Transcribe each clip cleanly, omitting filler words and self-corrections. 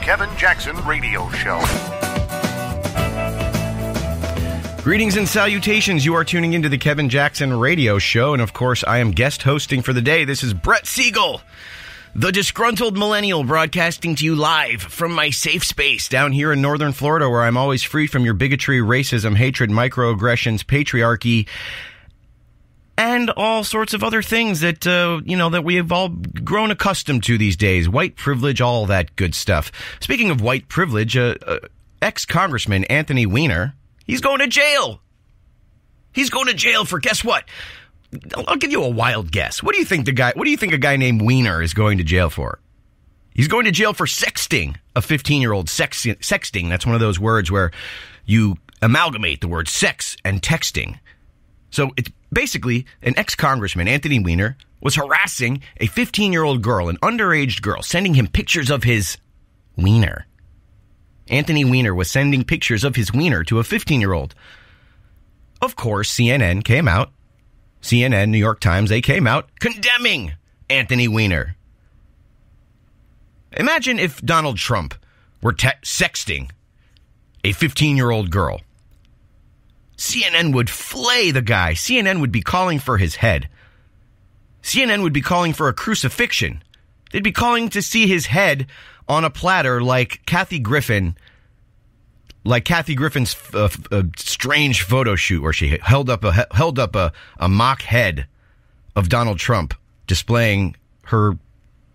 Kevin Jackson Radio Show. Greetings and salutations. You are tuning into the Kevin Jackson Radio Show. And of course, I am guest hosting for the day. This is Brett Siegel, the Disgruntled Millennial, broadcasting to you live from my safe space down here in northern Florida, where I'm always free from your bigotry, racism, hatred, microaggressions, patriarchy, and all sorts of other things that, that we have all grown accustomed to these days. White privilege, all that good stuff. Speaking of white privilege, ex-Congressman Anthony Weiner, he's going to jail. He's going to jail for, guess what? I'll give you a wild guess. What do you think a guy named Weiner is going to jail for? He's going to jail for sexting a 15-year-old. Sexting, that's one of those words where you amalgamate the word sex and texting. So it's basically an ex-congressman, Anthony Weiner, was harassing a 15-year-old girl, an underage girl, sending him pictures of his wiener. Anthony Weiner was sending pictures of his wiener to a 15-year-old. Of course, CNN came out. CNN, New York Times, they came out condemning Anthony Weiner. Imagine if Donald Trump were sexting a 15-year-old girl. CNN would flay the guy. CNN would be calling for his head. CNN would be calling for a crucifixion. They'd be calling to see his head on a platter like Kathy Griffin's strange photo shoot where she held up a mock head of Donald Trump, displaying her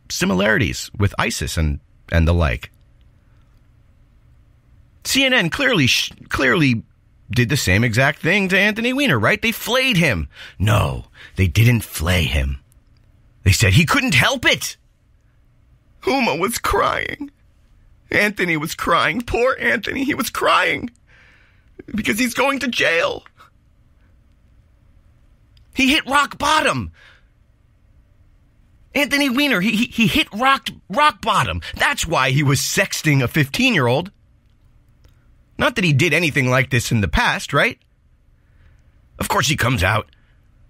similarities with ISIS and the like. CNN clearly did the same exact thing to Anthony Weiner, right? They flayed him. No, they didn't flay him. They said he couldn't help it. Huma was crying. Anthony was crying. Poor Anthony, he was crying because he's going to jail. He hit rock bottom. Anthony Weiner, he hit rock bottom. That's why he was sexting a 15-year-old. Not that he did anything like this in the past, right? Of course, he comes out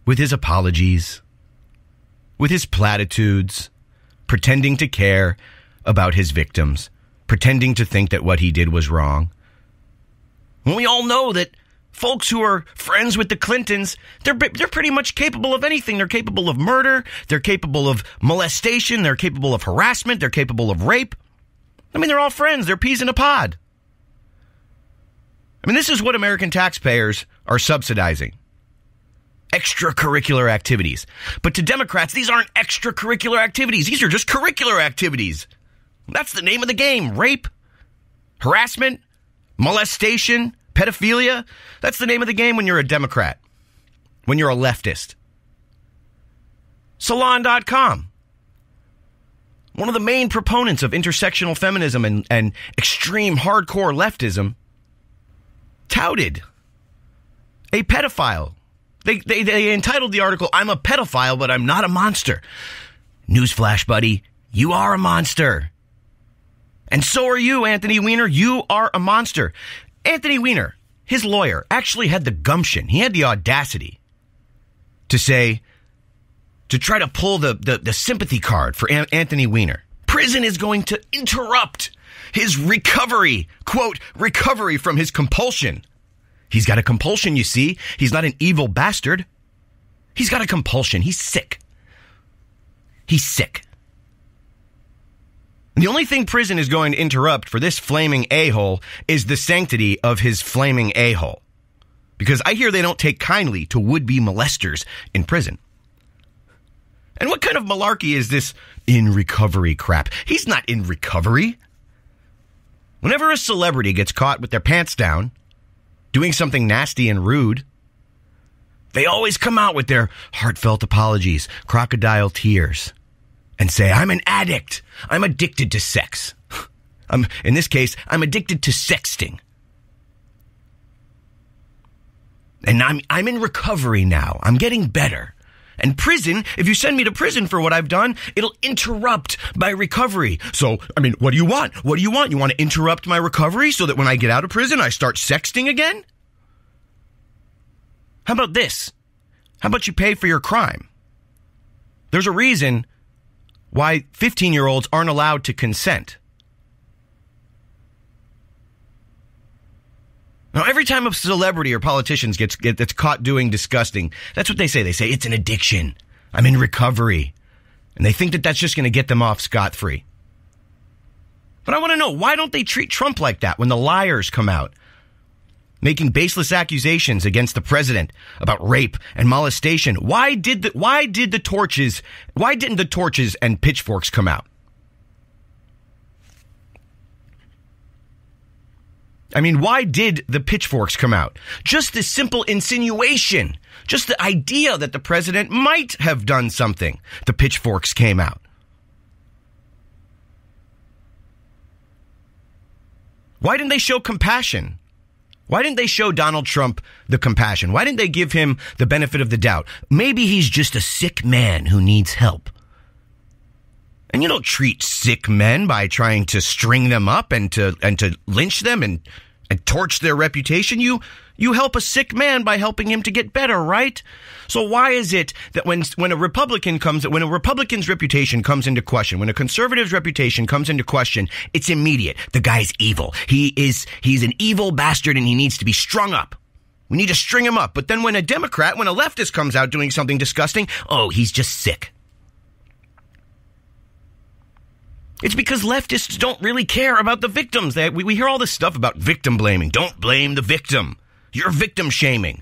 with his apologies, with his platitudes, pretending to care about his victims, pretending to think that what he did was wrong. When we all know that folks who are friends with the Clintons, they're pretty much capable of anything. They're capable of murder. They're capable of molestation. They're capable of harassment. They're capable of rape. I mean, they're all friends. They're peas in a pod. I mean, this is what American taxpayers are subsidizing. Extracurricular activities. But to Democrats, these aren't extracurricular activities. These are just curricular activities. That's the name of the game. Rape, harassment, molestation, pedophilia. That's the name of the game when you're a Democrat, when you're a leftist. Salon.com. One of the main proponents of intersectional feminism and extreme hardcore leftism touted a pedophile. They entitled the article, "I'm a pedophile, but I'm not a monster." Newsflash, buddy, you are a monster. And so are you, Anthony Weiner. You are a monster. Anthony Weiner, his lawyer, actually had the gumption. He had the audacity to try to pull the sympathy card for Anthony Weiner. Prison is going to interrupt his recovery, quote, recovery from his compulsion. He's got a compulsion, you see. He's not an evil bastard. He's got a compulsion. He's sick. He's sick. And the only thing prison is going to interrupt for this flaming a-hole is the sanctity of his flaming a-hole. Because I hear they don't take kindly to would-be molesters in prison. And what kind of malarkey is this in recovery crap? He's not in recovery. Whenever a celebrity gets caught with their pants down, doing something nasty and rude, they always come out with their heartfelt apologies, crocodile tears, and say, "I'm an addict. I'm addicted to sex. In this case, I'm addicted to sexting. And I'm in recovery now. I'm getting better. And prison, if you send me to prison for what I've done, it'll interrupt my recovery. So, I mean, what do you want? What do you want? You want to interrupt my recovery so that when I get out of prison, I start sexting again? How about this? How about you pay for your crime? There's a reason why 15-year-olds aren't allowed to consent. Now, every time a celebrity or politician gets caught doing disgusting, that's what they say. They say, it's an addiction. I'm in recovery. And they think that that's just going to get them off scot-free. But I want to know, why don't they treat Trump like that when the liars come out, making baseless accusations against the president about rape and molestation? Why didn't the torches and pitchforks come out? I mean, why did the pitchforks come out? Just this simple insinuation, just the idea that the president might have done something. The pitchforks came out. Why didn't they show compassion? Why didn't they show Donald Trump the compassion? Why didn't they give him the benefit of the doubt? Maybe he's just a sick man who needs help. And you don't treat sick men by trying to string them up and to lynch them and torch their reputation. You help a sick man by helping him to get better, right? So why is it that when a Republican's reputation comes into question, when a conservative's reputation comes into question, it's immediate? The guy's evil. He's an evil bastard and he needs to be strung up. We need to string him up. But then when a leftist comes out doing something disgusting, oh, he's just sick. It's because leftists don't really care about the victims. We hear all this stuff about victim blaming. Don't blame the victim. You're victim shaming.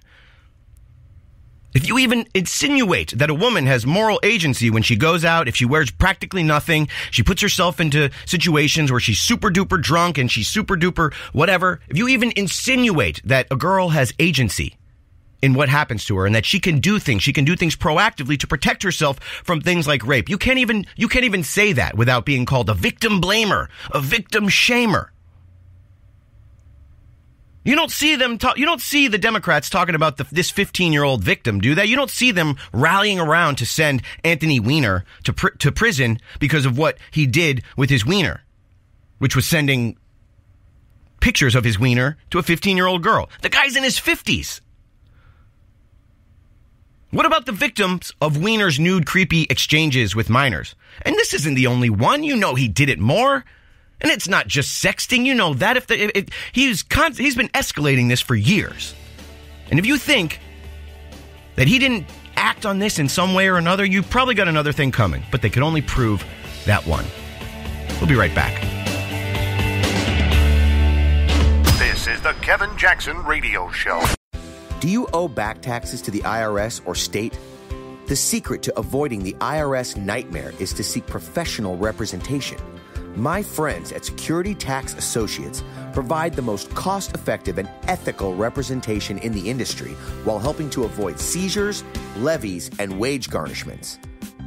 If you even insinuate that a woman has moral agency when she goes out, if she wears practically nothing, she puts herself into situations where she's super duper drunk and she's super duper whatever. If you even insinuate that a girl has agency in what happens to her and that she can do things proactively to protect herself from things like rape. You can't even say that without being called a victim blamer, a victim shamer. You don't see the Democrats talking about this 15-year-old victim, do they? You don't see them rallying around to send Anthony Weiner to prison because of what he did with his wiener, which was sending pictures of his wiener to a 15-year-old girl. The guy's in his 50s. What about the victims of Weiner's nude, creepy exchanges with minors? And this isn't the only one. You know he did it more. And it's not just sexting. You know that. He's been escalating this for years. And if you think that he didn't act on this in some way or another, you've probably got another thing coming. But they could only prove that one. We'll be right back. This is the Kevin Jackson Radio Show. Do you owe back taxes to the IRS or state? The secret to avoiding the IRS nightmare is to seek professional representation. My friends at Security Tax Associates provide the most cost-effective and ethical representation in the industry while helping to avoid seizures, levies, and wage garnishments.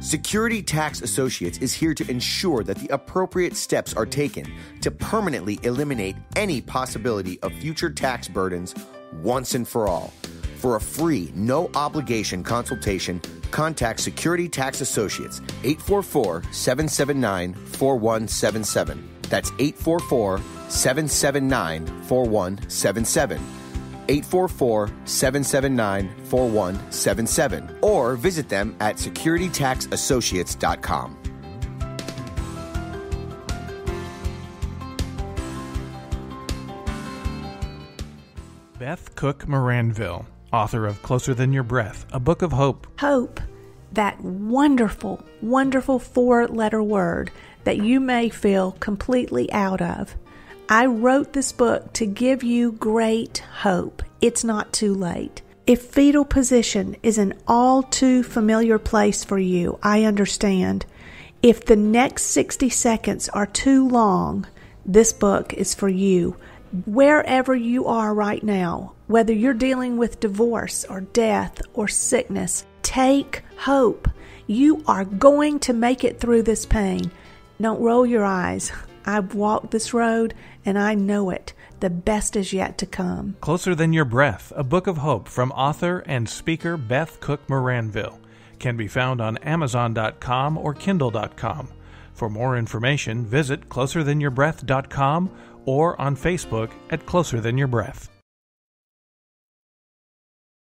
Security Tax Associates is here to ensure that the appropriate steps are taken to permanently eliminate any possibility of future tax burdens once and for all. For a free, no-obligation consultation, contact Security Tax Associates, 844-779-4177. That's 844-779-4177. 844-779-4177. Or visit them at securitytaxassociates.com. Beth Cook Moranville, author of Closer Than Your Breath, a book of hope. Hope, that wonderful, wonderful four-letter word that you may feel completely out of. I wrote this book to give you great hope. It's not too late. If fetal position is an all too familiar place for you, I understand. If the next 60 seconds are too long, this book is for you. Wherever you are right now, whether you're dealing with divorce or death or sickness, take hope. You are going to make it through this pain. Don't roll your eyes. I've walked this road and I know it. The best is yet to come. Closer Than Your Breath, a book of hope from author and speaker Beth Cook Moranville, can be found on Amazon.com or Kindle.com. For more information, visit closerthanyourBreath.com or on Facebook at Closer Than Your Breath.